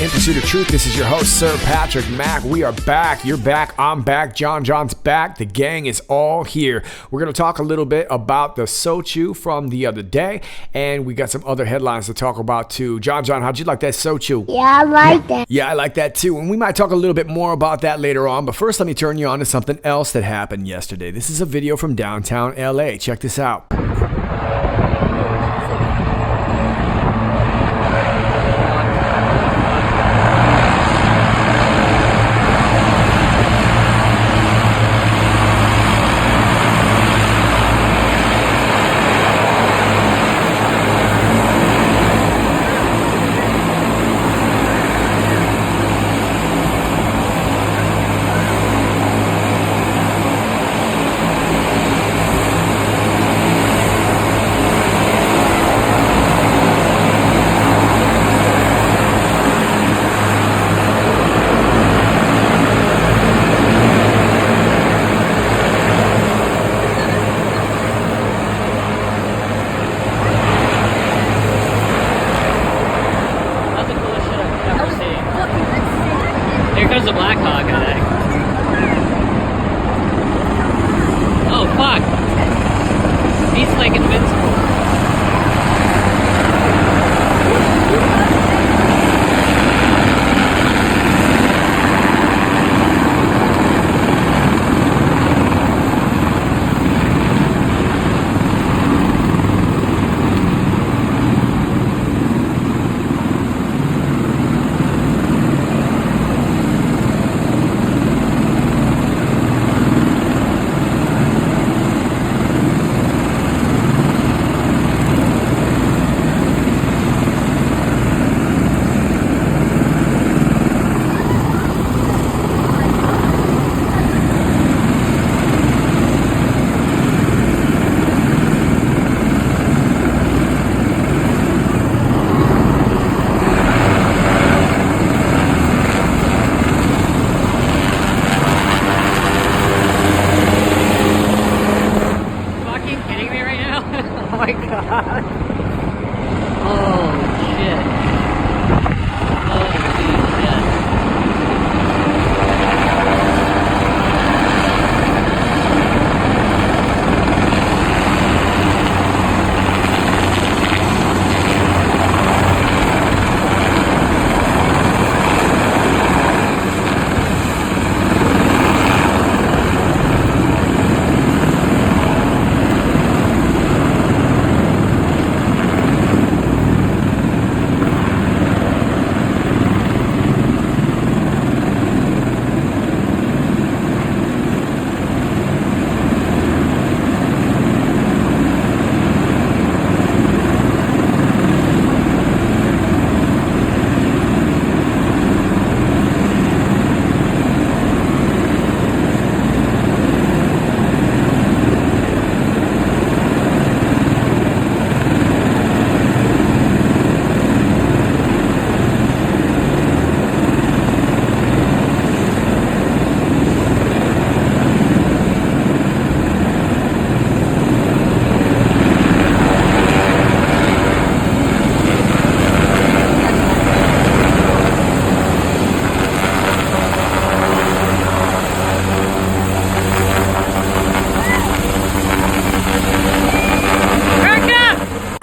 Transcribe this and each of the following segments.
In Pursuit of Truth, this is your host, Sir Patrick Mack. We are back. You're back. I'm back. John's back. The gang is all here. We're going to talk a little bit about the Sochu from the other day, and we got some other headlines to talk about too. John, how'd you like that Sochu? Yeah, I like that. Yeah, I like that too. And we might talk a little bit more about that later on. But first, let me turn you on to something else that happened yesterday. This is a video from downtown LA. Check this out.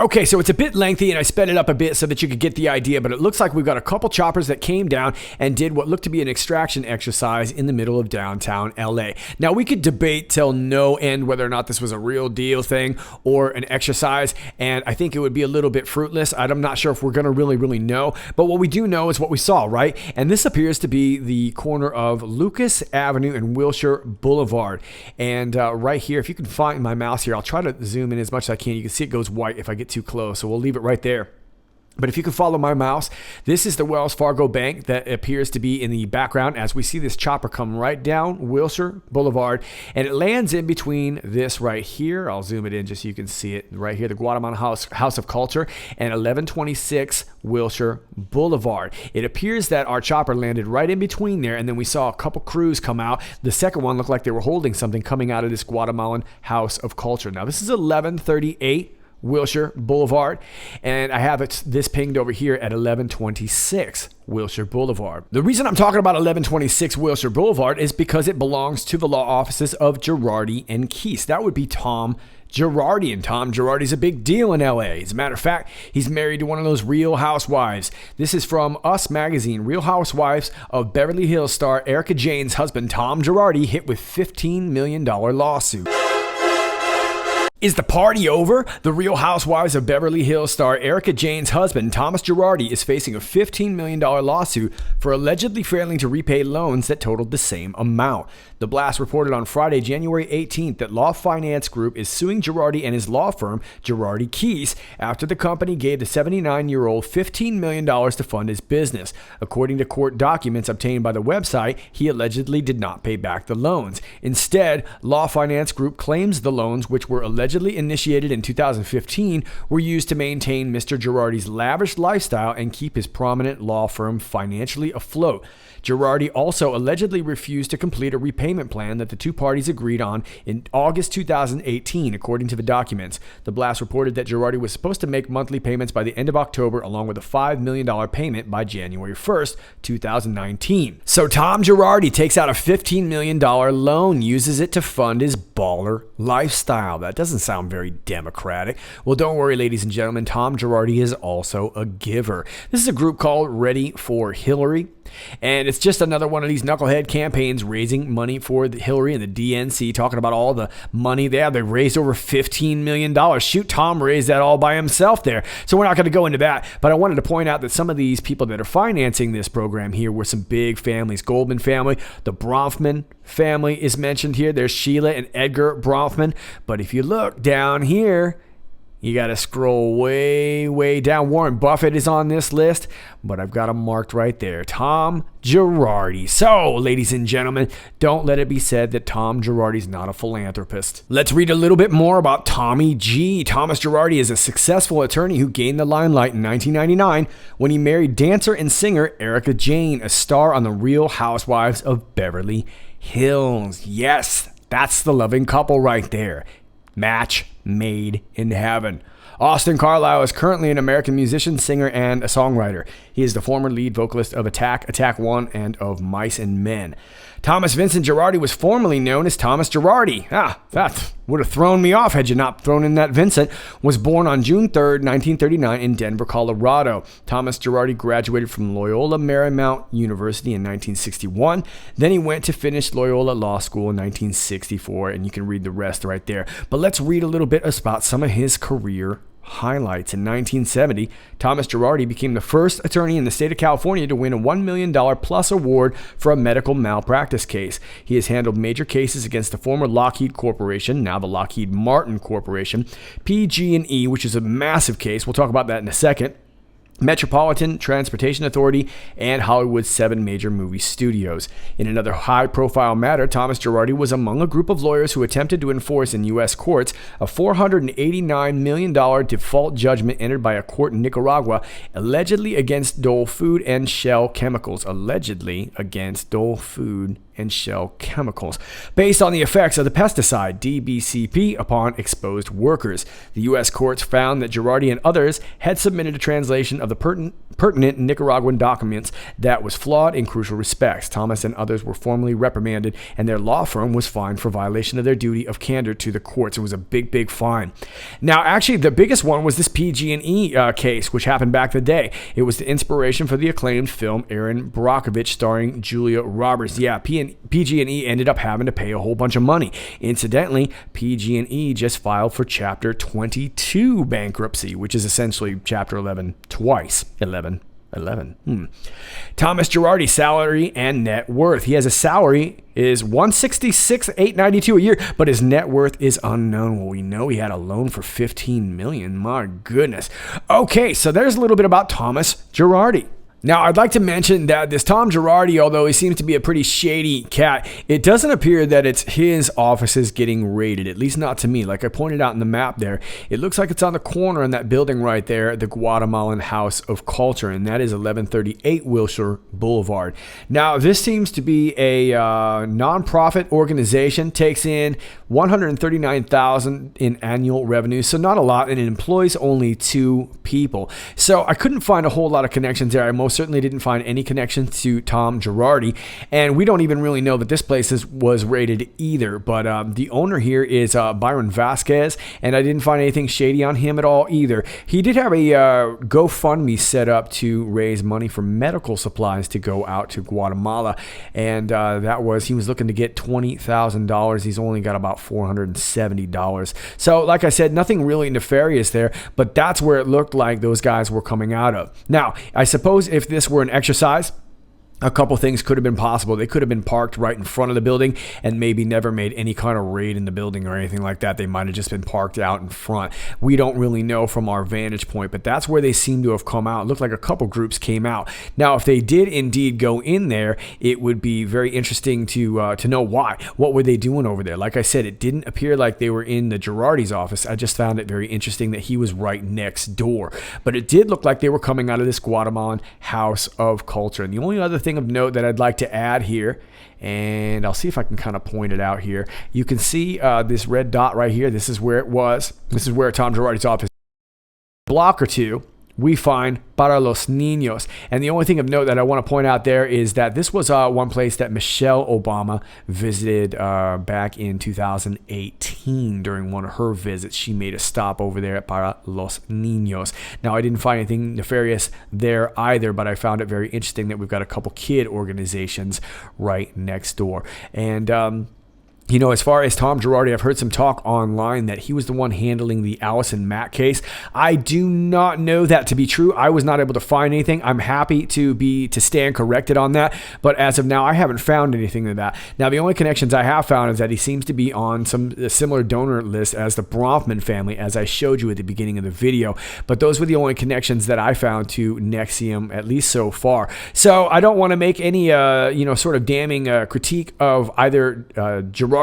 Okay, so it's a bit lengthy and I sped it up a bit so that you could get the idea, but it looks like we've got a couple choppers that came down and did what looked to be an extraction exercise in the middle of downtown LA. Now, we could debate till no end whether or not this was a real deal thing or an exercise, and I think it would be a little bit fruitless. I'm not sure if we're going to really know, but what we do know is what we saw, right? And this appears to be the corner of Lucas Avenue and Wilshire Boulevard. And right here, if you can find my mouse here, I'll try to zoom in as much as I can. You can see it goes white if I get too close, so we'll leave it right there. But if you can follow my mouse, this is the Wells Fargo Bank that appears to be in the background as we see this chopper come right down Wilshire Boulevard, and it lands in between this right here. I'll zoom it in just so you can see it right here, the Guatemala House of Culture, and 1126 Wilshire Boulevard. It appears that our chopper landed right in between there, and then we saw a couple crews come out. The second one looked like they were holding something coming out of this Guatemalan House of Culture. Now, this is 1138 Wilshire Boulevard, and I have this pinged over here at 1126 Wilshire Boulevard. The reason I'm talking about 1126 Wilshire Boulevard is because it belongs to the law offices of Girardi and Keese. That would be Tom Girardi, and Tom Girardi's a big deal in LA. As a matter of fact, he's married to one of those Real Housewives. This is from Us Magazine. Real Housewives of Beverly Hills star Erica Jane's husband, Tom Girardi, hit with $15 million lawsuit. Is the party over? The Real Housewives of Beverly Hills star Erica Jane's husband, Thomas Girardi, is facing a $15 million lawsuit for allegedly failing to repay loans that totaled the same amount. The Blast reported on Friday, January 18th, that Law Finance Group is suing Girardi and his law firm, Girardi Keese, after the company gave the 79-year-old $15 million to fund his business. According to court documents obtained by the website, he allegedly did not pay back the loans. Instead, Law Finance Group claims the loans, which were allegedly initiated in 2015, were used to maintain Mr. Girardi's lavish lifestyle and keep his prominent law firm financially afloat. Girardi also allegedly refused to complete a repayment plan that the two parties agreed on in August 2018, according to the documents. The Blast reported that Girardi was supposed to make monthly payments by the end of October, along with a $5 million payment by January 1st, 2019. So Tom Girardi takes out a $15 million loan, uses it to fund his baller lifestyle. That doesn't sound very democratic. Well, don't worry, ladies and gentlemen. Tom Girardi is also a giver. This is a group called Ready for Hillary. And it's just another one of these knucklehead campaigns raising money for Hillary and the DNC, talking about all the money they have. They raised over $15 million. Shoot, Tom raised that all by himself there. So we're not going to go into that. But I wanted to point out that some of these people that are financing this program here were some big families. Goldman family, the Bronfman family is mentioned here. There's Sheila and Edgar Bronfman. But if you look down here, you got to scroll way, way down. Warren Buffett is on this list, but I've got him marked right there. Tom Girardi. So, ladies and gentlemen, don't let it be said that Tom Girardi's not a philanthropist. Let's read a little bit more about Tommy G. Thomas Girardi is a successful attorney who gained the limelight in 1999 when he married dancer and singer Erica Jane, a star on the Real Housewives of Beverly Hills. Yes, that's the loving couple right there. Match made in heaven. Austin Carlisle is currently an American musician, singer, and a songwriter. He is the former lead vocalist of Attack, Attack One, and of Mice and Men. Thomas Vincent Girardi was formerly known as Thomas Girardi. That would have thrown me off had you not thrown in that Vincent. Was born on June 3rd, 1939 in Denver, Colorado. Thomas Girardi graduated from Loyola Marymount University in 1961. Then he went to finish Loyola Law School in 1964, and you can read the rest right there. But let's read a little bit about some of his career highlights. In 1970, Thomas Girardi became the first attorney in the state of California to win a $1 million plus award for a medical malpractice case. He has handled major cases against the former Lockheed Corporation, now the Lockheed Martin Corporation, PG&E, which is a massive case. We'll talk about that in a second. Metropolitan Transportation Authority, and Hollywood's 7 major movie studios. In another high-profile matter, Thomas Girardi was among a group of lawyers who attempted to enforce in U.S. courts a $489 million default judgment entered by a court in Nicaragua, allegedly against Dole Food and Shell Chemicals. Allegedly against Dole Food and shell chemicals, based on the effects of the pesticide DBCP upon exposed workers. The U.S. courts found that Girardi and others had submitted a translation of the pertinent Nicaraguan documents that was flawed in crucial respects. Thomas and others were formally reprimanded, and their law firm was fined for violation of their duty of candor to the courts. It was a big fine. Now, actually, the biggest one was this PG&E case, which happened back in the day. It was the inspiration for the acclaimed film Erin Brockovich starring Julia Roberts. Yeah, PG&E ended up having to pay a whole bunch of money. Incidentally, PG&E just filed for Chapter 22 bankruptcy, which is essentially Chapter 11 twice. 11. Thomas Girardi's salary and net worth. He has a salary is $166,892 a year, but his net worth is unknown. Well, we know he had a loan for $15 million. My goodness. Okay, so there's a little bit about Thomas Girardi. Now, I'd like to mention that this Tom Girardi, although he seems to be a pretty shady cat, it doesn't appear that it's his offices getting raided, at least not to me. Like I pointed out in the map there, it looks like it's on the corner in that building right there, the Guatemalan House of Culture, and that is 1138 Wilshire Boulevard. Now, this seems to be a nonprofit organization, takes in $139,000 in annual revenue, so not a lot, and it employs only 2 people. So I couldn't find a whole lot of connections there. I most certainly didn't find any connections to Tom Girardi, and we don't even really know that this place was raided either. But the owner here is Byron Vasquez, and I didn't find anything shady on him at all either. He did have a GoFundMe set up to raise money for medical supplies to go out to Guatemala, and he was looking to get $20,000. He's only got about $470. So like I said, nothing really nefarious there, but that's where it looked like those guys were coming out of. Now, I suppose if this were an exercise, a couple things could have been possible. They could have been parked right in front of the building and maybe never made any kind of raid in the building or anything like that. They might have just been parked out in front. We don't really know from our vantage point, but that's where they seem to have come out. It looked like a couple groups came out. Now, if they did indeed go in there, it would be very interesting to know why. What were they doing over there? Like I said, it didn't appear like they were in the Girardi's office. I just found it very interesting that he was right next door. But it did look like they were coming out of this Guatemalan House of Culture. And the only other thing of note that I'd like to add here, and I'll see if I can kind of point it out here. You can see this red dot right here. This is where it was. This is where Tom Girardi's office. Block or two, we find Para los Niños. And the only thing of note that I want to point out there is that this was one place that Michelle Obama visited back in 2018 during one of her visits. She made a stop over there at Para los Niños. Now, I didn't find anything nefarious there either, but I found it very interesting that we've got a couple kid organizations right next door. And you know, as far as Tom Girardi, I've heard some talk online that he was the one handling the Allison Mack case. I do not know that to be true. I was not able to find anything. I'm happy to stand corrected on that, but as of now, I haven't found anything to that. Now, the only connections I have found is that he seems to be on some similar donor list as the Bronfman family, as I showed you at the beginning of the video. But those were the only connections that I found to NXIVM, at least so far. So I don't want to make any, sort of damning critique of either Girardi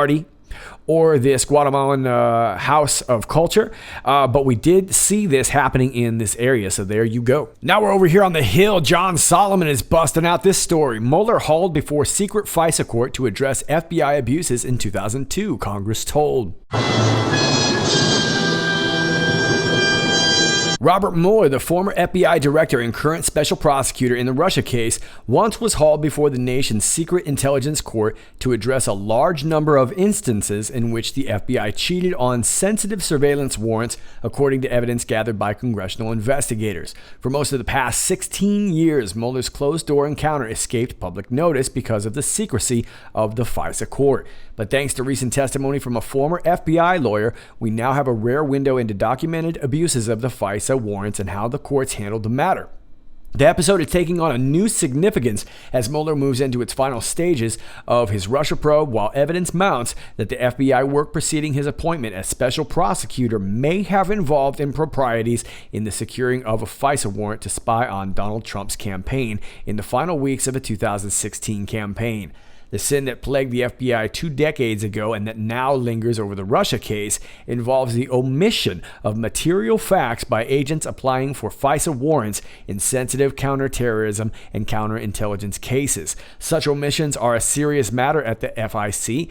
or this Guatemalan House of Culture, but we did see this happening in this area, so there you go. Now we're over here on the Hill. John Solomon is busting out this story. Mueller hauled before secret FISA court to address FBI abuses in 2002, Congress told. Robert Mueller, the former FBI director and current special prosecutor in the Russia case, once was hauled before the nation's secret intelligence court to address a large number of instances in which the FBI cheated on sensitive surveillance warrants, according to evidence gathered by congressional investigators. For most of the past 16 years, Mueller's closed-door encounter escaped public notice because of the secrecy of the FISA court. But thanks to recent testimony from a former FBI lawyer, we now have a rare window into documented abuses of the FISA warrants and how the courts handled the matter. The episode is taking on a new significance as Mueller moves into its final stages of his Russia probe, while evidence mounts that the FBI work preceding his appointment as special prosecutor may have involved improprieties in the securing of a FISA warrant to spy on Donald Trump's campaign in the final weeks of the 2016 campaign. The sin that plagued the FBI 2 decades ago and that now lingers over the Russia case involves the omission of material facts by agents applying for FISA warrants in sensitive counterterrorism and counterintelligence cases. Such omissions are a serious matter at the FISC,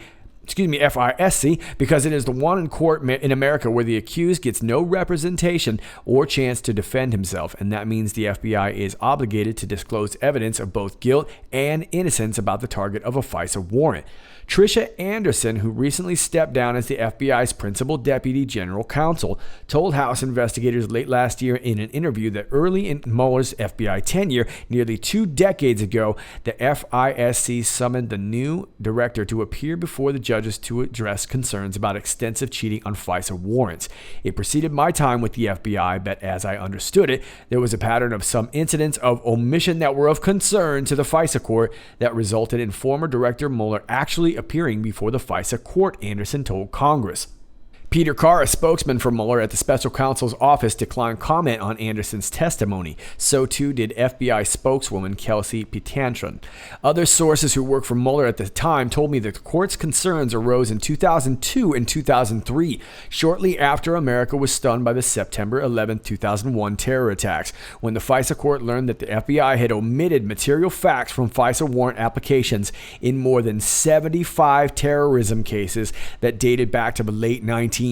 because it is the one in court in America where the accused gets no representation or chance to defend himself, and that means the FBI is obligated to disclose evidence of both guilt and innocence about the target of a FISA warrant. Tricia Anderson, who recently stepped down as the FBI's principal deputy general counsel, told House investigators late last year in an interview that early in Mueller's FBI tenure, nearly 2 decades ago, the FISC summoned the new director to appear before the judges to address concerns about extensive cheating on FISA warrants. It preceded my time with the FBI, but as I understood it, there was a pattern of some incidents of omission that were of concern to the FISA court that resulted in former Director Mueller actually appearing before the FISA court, Anderson told Congress. Peter Carr, a spokesman for Mueller at the special counsel's office, declined comment on Anderson's testimony. So too did FBI spokeswoman Kelsey Pitantron. Other sources who worked for Mueller at the time told me that the court's concerns arose in 2002 and 2003, shortly after America was stunned by the September 11, 2001 terror attacks, when the FISA court learned that the FBI had omitted material facts from FISA warrant applications in more than 75 terrorism cases that dated back to the late 1990s.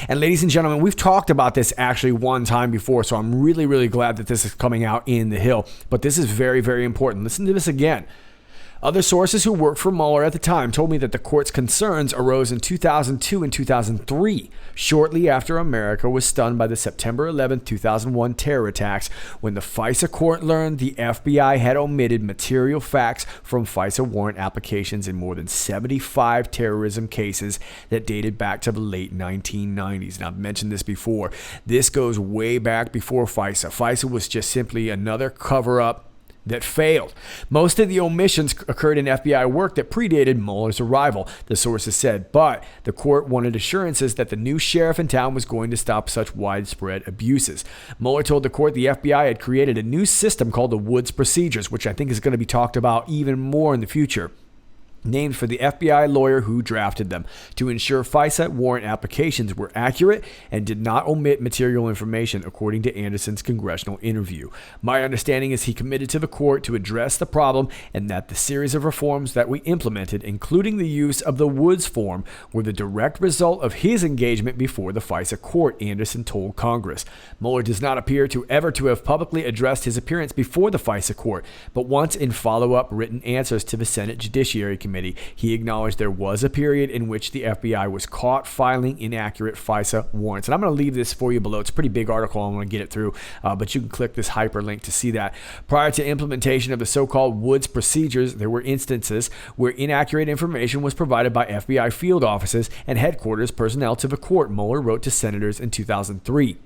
And ladies and gentlemen, we've talked about this actually one time before, so I'm really glad that this is coming out in the Hill. But this is very, very important. Listen to this again. Other sources who worked for Mueller at the time told me that the court's concerns arose in 2002 and 2003, shortly after America was stunned by the September 11, 2001 terror attacks, when the FISA court learned the FBI had omitted material facts from FISA warrant applications in more than 75 terrorism cases that dated back to the late 1990s. Now, I've mentioned this before. This goes way back before FISA. FISA was just simply another cover-up that failed. Most of the omissions occurred in FBI work that predated Mueller's arrival, the sources said, but the court wanted assurances that the new sheriff in town was going to stop such widespread abuses. Mueller told the court the FBI had created a new system called the Woods Procedures, which I think is going to be talked about even more in the future, named for the FBI lawyer who drafted them, to ensure FISA warrant applications were accurate and did not omit material information, according to Anderson's congressional interview. My understanding is he committed to the court to address the problem and that the series of reforms that we implemented, including the use of the Woods form, were the direct result of his engagement before the FISA court, Anderson told Congress. Mueller does not appear to ever to have publicly addressed his appearance before the FISA court, but once in follow-up written answers to the Senate Judiciary Committee, he acknowledged there was a period in which the FBI was caught filing inaccurate FISA warrants. And I'm going to leave this for you below. It's a pretty big article. I'm going to get it through, but you can click this hyperlink to see that. Prior to implementation of the so-called Woods procedures, there were instances where inaccurate information was provided by FBI field offices and headquarters personnel to the court, Mueller wrote to senators in 2003.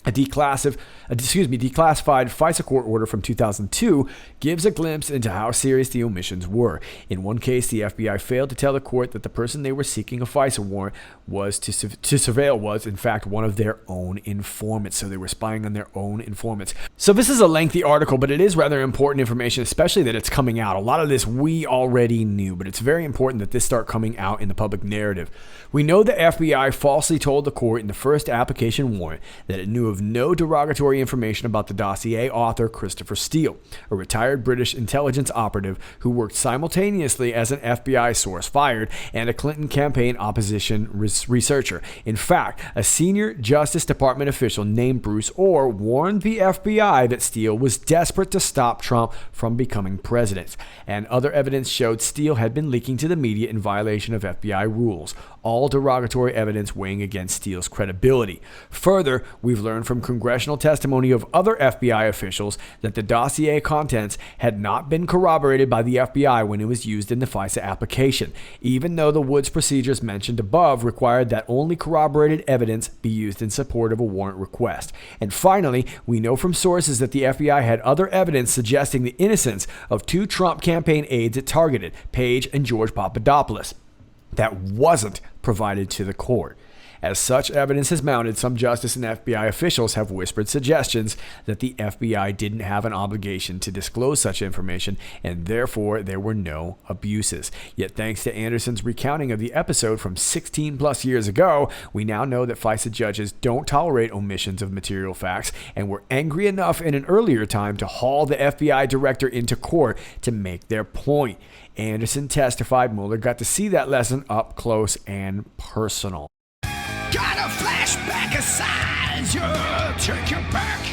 A declassified FISA court order from 2002 gives a glimpse into how serious the omissions were. In one case, the FBI failed to tell the court that the person they were seeking a FISA warrant was to surveil was, in fact, one of their own informants. So they were spying on their own informants. So this is a lengthy article, but it is rather important information, especially that it's coming out. A lot of this we already knew, but it's very important that this start coming out in the public narrative. We know the FBI falsely told the court in the first application warrant that it knew of no derogatory information about the dossier author Christopher Steele, a retired British intelligence operative who worked simultaneously as an FBI source fired and a Clinton campaign opposition researcher. In fact, a senior Justice Department official named Bruce Orr warned the FBI that Steele was desperate to stop Trump from becoming president, and other evidence showed Steele had been leaking to the media in violation of FBI rules, all derogatory evidence weighing against Steele's credibility. Further, we've learned from congressional testimony of other FBI officials that the dossier contents had not been corroborated by the FBI when it was used in the FISA application, even though the Woods procedures mentioned above required that only corroborated evidence be used in support of a warrant request. And finally, we know from sources that the FBI had other evidence suggesting the innocence of 2 Trump campaign aides it targeted, Page and George Papadopoulos, that wasn't provided to the court. As such evidence has mounted, some Justice and FBI officials have whispered suggestions that the FBI didn't have an obligation to disclose such information, and therefore there were no abuses. Yet thanks to Anderson's recounting of the episode from 16 plus years ago, we now know that FISA judges don't tolerate omissions of material facts and were angry enough in an earlier time to haul the FBI director into court to make their point. Anderson testified Mueller got to see that lesson up close and personal. Got a flashback of signs, take you back,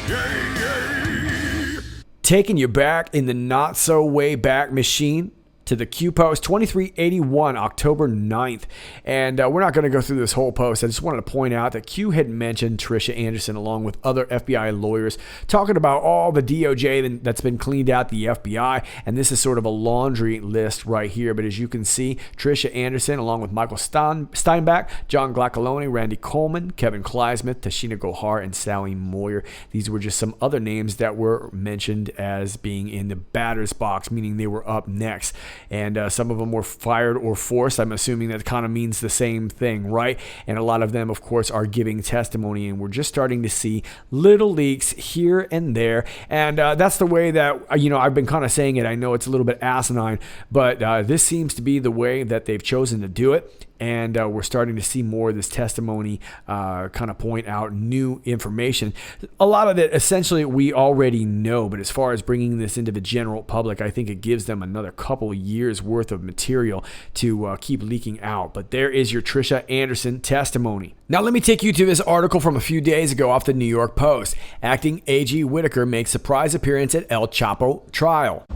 Taking you back in the not so way back machine to the Q post 2381, October 9th. And we're not going to go through this whole post. I just wanted to point out that Q had mentioned Tricia Anderson along with other FBI lawyers talking about all the DOJ that's been cleaned out the FBI. And this is sort of a laundry list right here. But as you can see, Tricia Anderson along with Michael Steinbach, John Glacalone, Randy Coleman, Kevin Kleismith, Tashina Gohar, and Sally Moyer. These were just some other names that were mentioned as being in the batter's box, meaning they were up next. And some of them were fired or forced. I'm assuming that kind of means the same thing, right? And a lot of them, of course, are giving testimony. And we're just starting to see little leaks here and there. And that's the way that, I've been kind of saying it. I know it's a little bit asinine, but this seems to be the way that they've chosen to do it. And we're starting to see more of this testimony kind of point out new information. A lot of it, essentially, we already know. But as far as bringing this into the general public, I think it gives them another couple years worth of material to keep leaking out. But there is your Tricia Anderson testimony. Now, let me take you to this article from a few days ago off the New York Post. Acting AG Whitaker makes surprise appearance at El Chapo trial.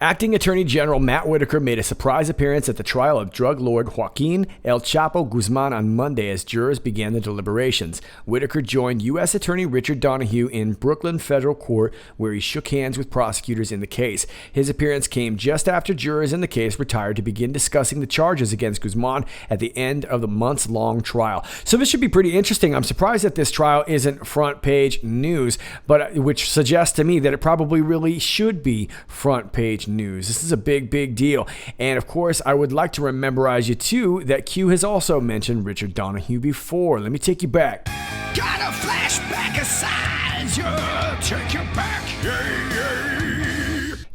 Acting Attorney General Matt Whitaker made a surprise appearance at the trial of drug lord Joaquin El Chapo Guzman on Monday as jurors began the deliberations. Whitaker joined U.S. Attorney Richard Donahue in Brooklyn Federal Court, where he shook hands with prosecutors in the case. His appearance came just after jurors in the case retired to begin discussing the charges against Guzman at the end of the months-long trial. So this should be pretty interesting. I'm surprised that this trial isn't front-page news, but which suggests to me that it probably really should be front-page news. This is a big deal. And of course, I would like to rememberize you too that Q has also mentioned Richard Donahue before. Let me take you back. Got a flashback of signs, take you back,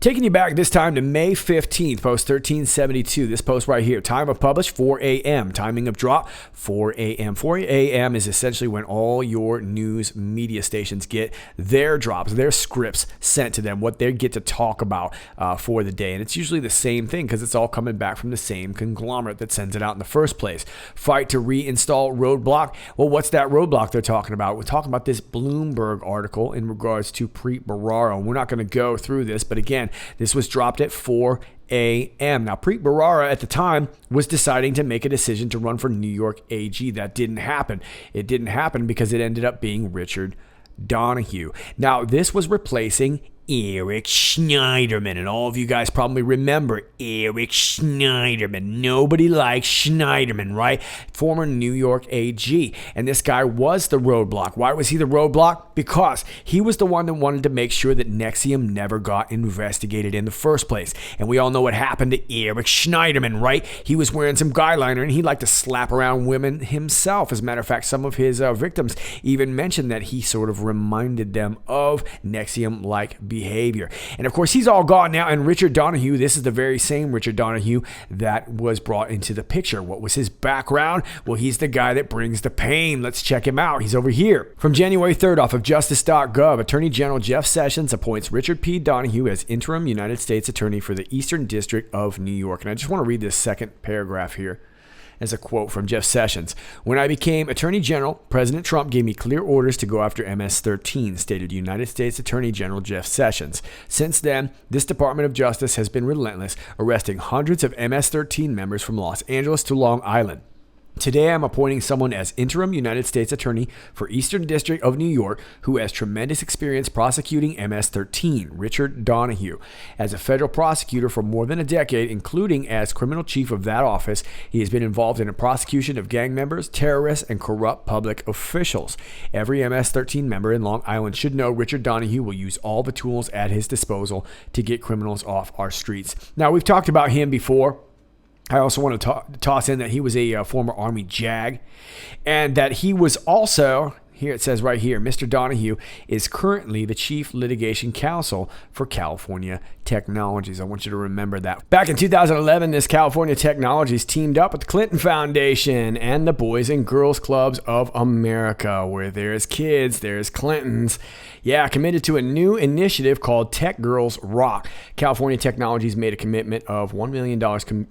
Taking you back this time to May 15th, post 1372. This post right here. Time of publish, 4 a.m. Timing of drop, 4 a.m. 4 a.m. is essentially when all your news media stations get their drops, their scripts sent to them, what they get to talk about for the day. And it's usually the same thing because it's all coming back from the same conglomerate that sends it out in the first place. Fight to reinstall roadblock. Well, what's that roadblock they're talking about? We're talking about this Bloomberg article in regards to Preet Bharara. We're not going to go through this, but again, this was dropped at 4 a.m. Now, Preet Bharara at the time was deciding to make a decision to run for New York AG. That didn't happen. It didn't happen because it ended up being Richard Donahue. Now, this was replacing Eric Schneiderman, and all of you guys probably remember Eric Schneiderman. Nobody likes Schneiderman, right? Former New York AG, and this guy was the roadblock. Why was he the roadblock? Because he was the one that wanted to make sure that NXIVM never got investigated in the first place. And we all know what happened to Eric Schneiderman, right? He was wearing some guy liner, and he liked to slap around women himself. As a matter of fact, some of his victims even mentioned that he sort of reminded them of NXIVM-like behavior. And of course, he's all gone now. And Richard Donahue, this is the very same Richard Donahue that was brought into the picture. What was his background? Well, he's the guy that brings the pain. Let's check him out. He's over here. From January 3rd off of justice.gov, Attorney General Jeff Sessions appoints Richard P. Donahue as interim United States Attorney for the Eastern District of New York. And I just want to read this second paragraph here. As a quote from Jeff Sessions. When I became Attorney General, President Trump gave me clear orders to go after MS-13, stated United States Attorney General Jeff Sessions. Since then, this Department of Justice has been relentless, arresting hundreds of MS-13 members from Los Angeles to Long Island. Today, I'm appointing someone as interim United States Attorney for Eastern District of New York who has tremendous experience prosecuting MS-13, Richard Donahue. As a federal prosecutor for more than a decade, including as criminal chief of that office, he has been involved in the prosecution of gang members, terrorists, and corrupt public officials. Every MS-13 member in Long Island should know Richard Donahue will use all the tools at his disposal to get criminals off our streets. Now, we've talked about him before. I also want to toss in that he was a former Army JAG, and that he was also, here it says right here, Mr. Donahue is currently the Chief Litigation Counsel for California Technologies. I want you to remember that. Back in 2011, this California Technologies teamed up with the Clinton Foundation and the Boys and Girls Clubs of America, where there's kids, there's Clintons. Yeah, committed to a new initiative called Tech Girls Rock. California Technologies made a commitment of $1 million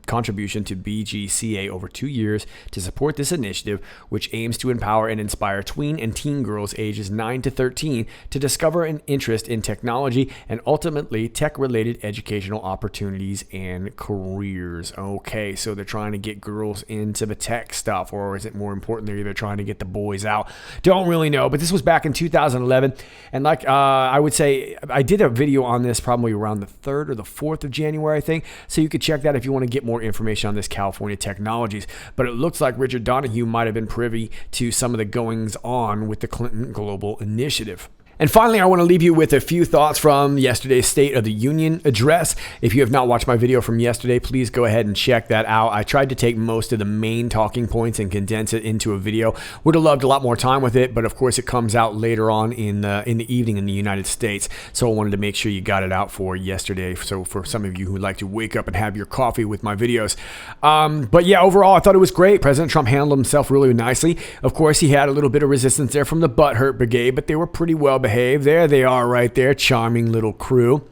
contribution to BGCA over 2 years to support this initiative, which aims to empower and inspire tween and teen girls ages 9 to 13 to discover an interest in technology and ultimately tech-related educational opportunities and careers. Okay, so they're trying to get girls into the tech stuff, or is it more important they're either trying to get the boys out? Don't really know, but this was back in 2011. And like I would say, I did a video on this probably around the 3rd or the 4th of January, I think. So you could check that if you want to get more information on this California Technologies. But it looks like Richard Donahue might have been privy to some of the goings on with the Clinton Global Initiative. And finally, I want to leave you with a few thoughts from yesterday's State of the Union address. If you have not watched my video from yesterday, please go ahead and check that out. I tried to take most of the main talking points and condense it into a video. Would have loved a lot more time with it, but of course it comes out later on in the evening in the United States. So I wanted to make sure you got it out for yesterday. So for some of you who like to wake up and have your coffee with my videos. But yeah, overall, I thought it was great. President Trump handled himself really nicely. Of course, he had a little bit of resistance there from the Butthurt Brigade, but they were pretty well behaved. There they are right there, charming little crew.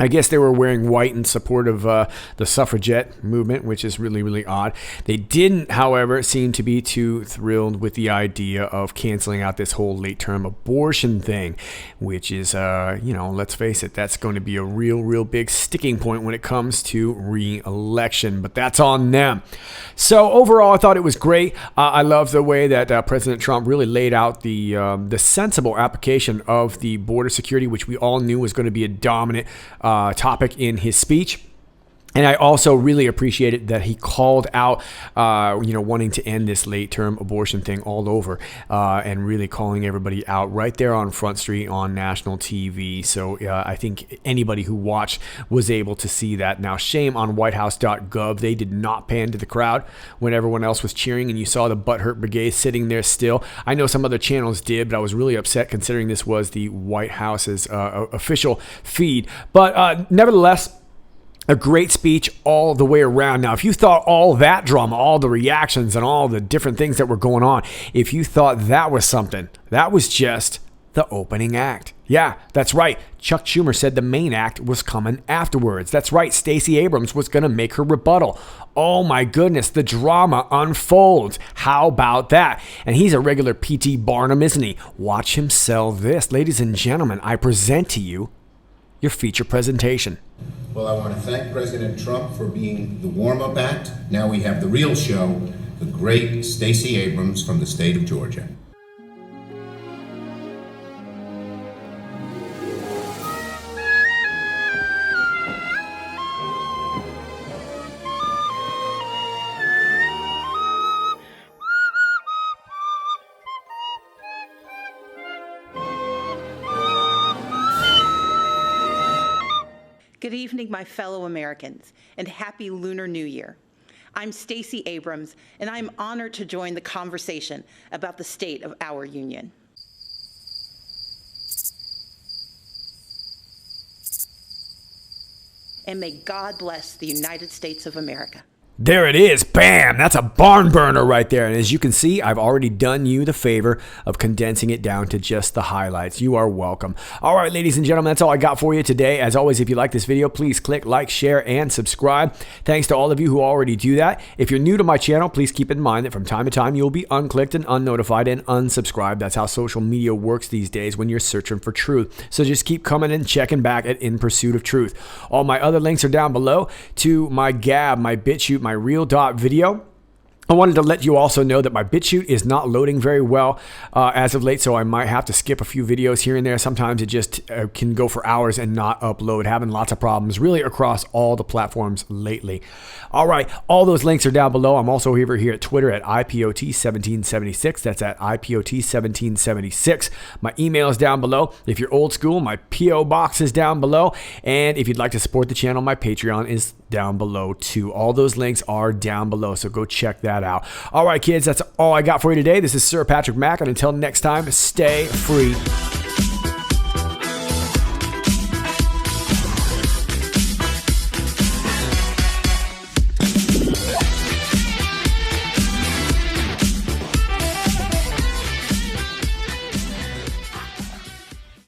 I guess they were wearing white in support of the suffragette movement, which is really, really odd. They didn't, however, seem to be too thrilled with the idea of canceling out this whole late-term abortion thing, which is, let's face it, that's going to be a real big sticking point when it comes to re-election, but that's on them. So overall, I thought it was great. I love the way that President Trump really laid out the sensible application of the border security, which we all knew was going to be a dominant topic in his speech. And I also really appreciated that he called out, wanting to end this late-term abortion thing all over, and really calling everybody out right there on Front Street on national TV. So I think anybody who watched was able to see that. Now, shame on whitehouse.gov. They did not pan to the crowd when everyone else was cheering, and you saw the Butthurt Brigade sitting there still. I know some other channels did, but I was really upset considering this was the White House's official feed. But nevertheless, a great speech all the way around. Now, if you thought all that drama, all the reactions and all the different things that were going on, if you thought that was something, that was just the opening act. Yeah, that's right. Chuck Schumer said the main act was coming afterwards. That's right. Stacey Abrams was going to make her rebuttal. Oh my goodness, the drama unfolds. How about that? And he's a regular P.T. Barnum, isn't he? Watch him sell this. Ladies and gentlemen, I present to you your feature presentation. Well, I want to thank President Trump for being the warm-up act. Now we have the real show, the great Stacey Abrams from the state of Georgia. Good evening, my fellow Americans, and happy Lunar New Year. I'm Stacey Abrams, and I'm honored to join the conversation about the state of our union. And may God bless the United States of America. There it is. Bam! That's a barn burner right there. And as you can see, I've already done you the favor of condensing it down to just the highlights. You are welcome. All right, ladies and gentlemen, that's all I got for you today. As always, if you like this video, please click like, share, and subscribe. Thanks to all of you who already do that. If you're new to my channel, please keep in mind that from time to time, you'll be unclicked and unnotified and unsubscribed. That's how social media works these days when you're searching for truth. So just keep coming and checking back at In Pursuit of Truth. All my other links are down below to my Gab, my BitChute, my Real Dot video. I wanted to let you also know that my BitChute is not loading very well as of late, so I might have to skip a few videos here and there. Sometimes it just can go for hours and not upload. Having lots of problems really across all the platforms lately. All right, all those links are down below. I'm also over here at Twitter at IPOT1776. That's at IPOT1776. My email is down below. If you're old school, my P.O. box is down below. And if you'd like to support the channel, my Patreon is down below too. All those links are down below, so go check that out. All right, kids, that's all I got for you today. This is Sir Patrick Mack, and until next time, stay free.